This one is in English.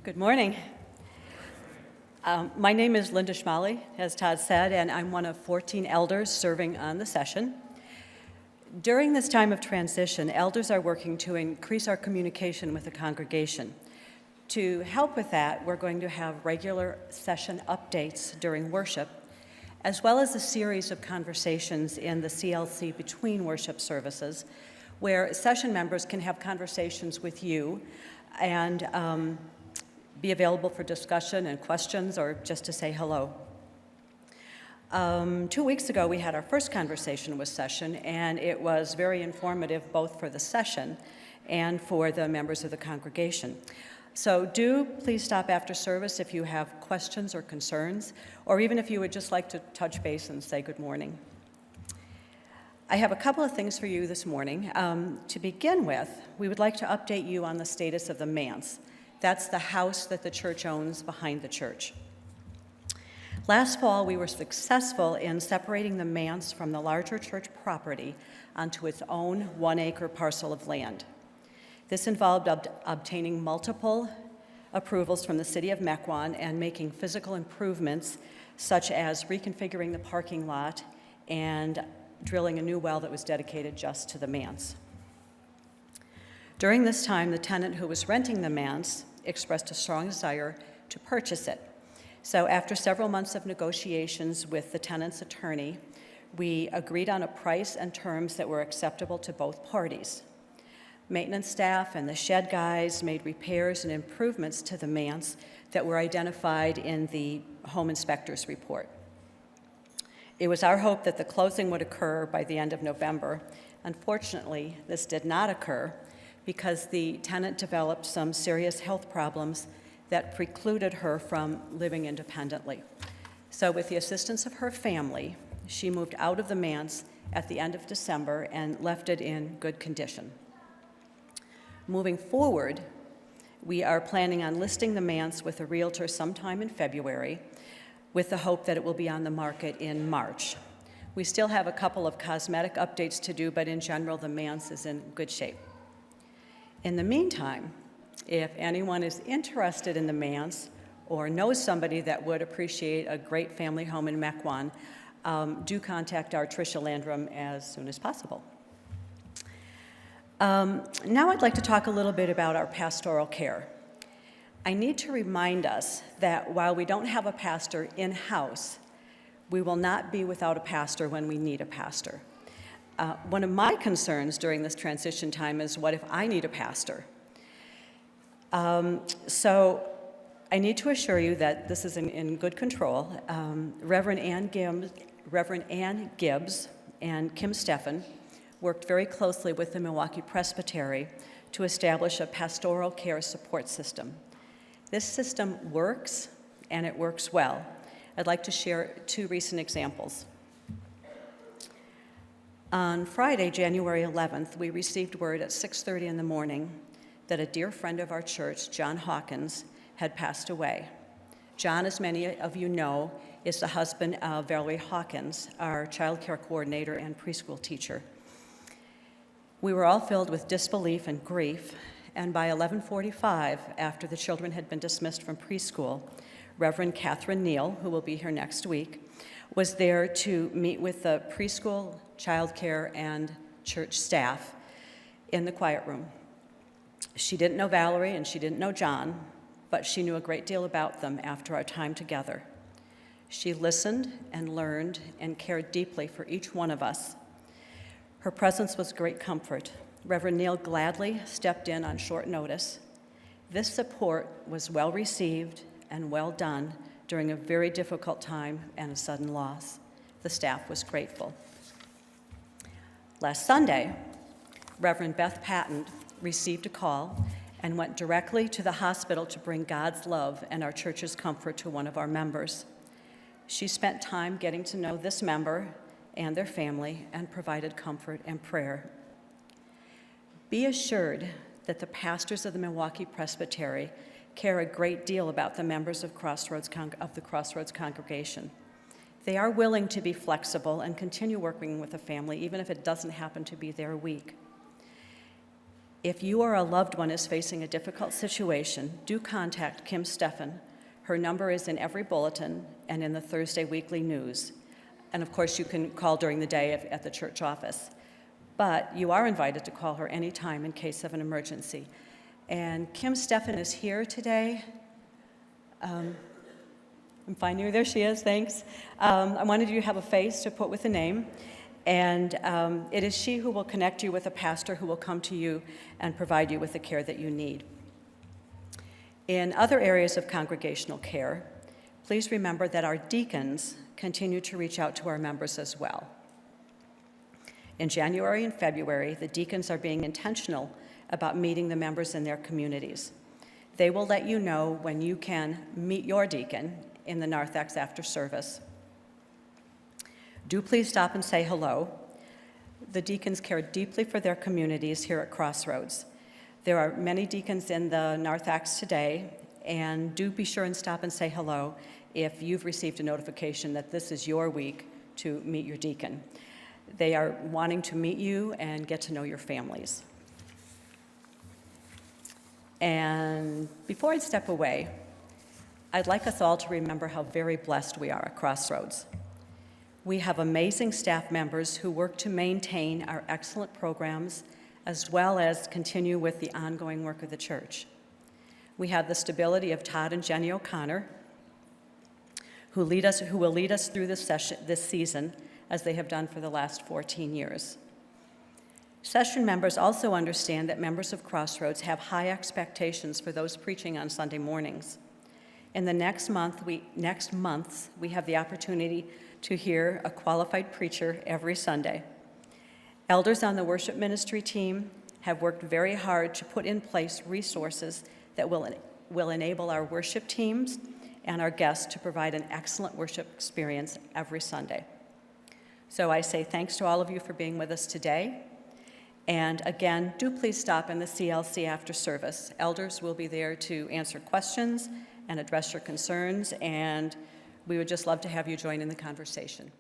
Good morning. My name is Linda Schmale, as Todd said, and I'm one of 14 elders serving on the session. During this time of transition, elders are working to increase our communication with the congregation. To help with that, we're going to have regular session updates during worship, as well as a series of conversations in the CLC between worship services, where session members can have conversations with you and be available for discussion and questions or just to say hello. 2 weeks ago, we had our first conversation with session, and it was very informative both for the session and for the members of the congregation. So do please stop after service if you have questions or concerns, or even if you would just like to touch base and say good morning. I have a couple of things for you this morning. To begin with, we would like to update you on the status of the manse. That's the house that the church owns behind the church. Last fall, we were successful in separating the manse from the larger church property onto its own 1-acre parcel of land. This involved obtaining multiple approvals from the city of Mequon and making physical improvements such as reconfiguring the parking lot and drilling a new well that was dedicated just to the manse. During this time, the tenant who was renting the manse expressed a strong desire to purchase it. So after several months of negotiations with the tenant's attorney, we agreed on a price and terms that were acceptable to both parties. Maintenance staff and the shed guys made repairs and improvements to the manse that were identified in the home inspector's report. It was our hope that the closing would occur by the end of November. Unfortunately, this did not occur because the tenant developed some serious health problems that precluded her from living independently. So with the assistance of her family, she moved out of the manse at the end of December and left it in good condition. Moving forward, we are planning on listing the manse with a realtor sometime in February with the hope that it will be on the market in March. We still have a couple of cosmetic updates to do, but in general, the manse is in good shape. In the meantime, if anyone is interested in the manse or knows somebody that would appreciate a great family home in Mequon, do contact our Tricia Landrum as soon as possible. Now I'd like to talk a little bit about our pastoral care. I need to remind us that while we don't have a pastor in-house, we will not be without a pastor when we need a pastor. One of my concerns during this transition time is, what if I need a pastor? So I need to assure you that this is in good control. Reverend Ann Gibbs and Kim Steffen worked very closely with the Milwaukee Presbytery to establish a pastoral care support system. This system works, and it works well. I'd like to share 2 recent examples. On Friday, January 11th, we received word at 6:30 in the morning that a dear friend of our church, John Hawkins, had passed away. John, as many of you know, is the husband of Valerie Hawkins, our child care coordinator and preschool teacher. We were all filled with disbelief and grief, and by 11:45, after the children had been dismissed from preschool, Reverend Catherine Neal, who will be here next week, was there to meet with the preschool, child care, and church staff in the quiet room. She didn't know Valerie and she didn't know John, but she knew a great deal about them after our time together. She listened and learned and cared deeply for each one of us. Her presence was great comfort. Reverend Neal gladly stepped in on short notice. This support was well received and well done during a very difficult time and a sudden loss. The staff was grateful. Last Sunday, Reverend Beth Patton received a call and went directly to the hospital to bring God's love and our church's comfort to one of our members. She spent time getting to know this member and their family and provided comfort and prayer. Be assured that the pastors of the Milwaukee Presbytery care a great deal about the members of the Crossroads congregation. They are willing to be flexible and continue working with the family, even if it doesn't happen to be their week. If you or a loved one is facing a difficult situation, do contact Kim Steffen. Her number is in every bulletin and in the Thursday Weekly News. And of course, you can call during the day at the church office. But you are invited to call her anytime in case of an emergency. And Kim Steffen is here today. I'm finding her. There she is, thanks. I wanted you to have a face to put with a name. And it is she who will connect you with a pastor who will come to you and provide you with the care that you need. In other areas of congregational care, please remember that our deacons continue to reach out to our members as well. In January and February, the deacons are being intentional about meeting the members in their communities. They will let you know when you can meet your deacon in the narthex after service. Do please stop and say hello. The deacons care deeply for their communities here at Crossroads. There are many deacons in the narthex today, and do be sure and stop and say hello if you've received a notification that this is your week to meet your deacon. They are wanting to meet you and get to know your families. And before I step away, I'd like us all to remember how very blessed we are at Crossroads. We have amazing staff members who work to maintain our excellent programs as well as continue with the ongoing work of the church. We have the stability of Todd and Jenny O'Connor, who will lead us through this season as they have done for the last 14 years. Session members also understand that members of Crossroads have high expectations for those preaching on Sunday mornings. In the next months, we have the opportunity to hear a qualified preacher every Sunday. Elders on the worship ministry team have worked very hard to put in place resources that will enable our worship teams and our guests to provide an excellent worship experience every Sunday. So I say thanks to all of you for being with us today. And again, do please stop in the CLC after service. Elders will be there to answer questions and address your concerns, and we would just love to have you join in the conversation.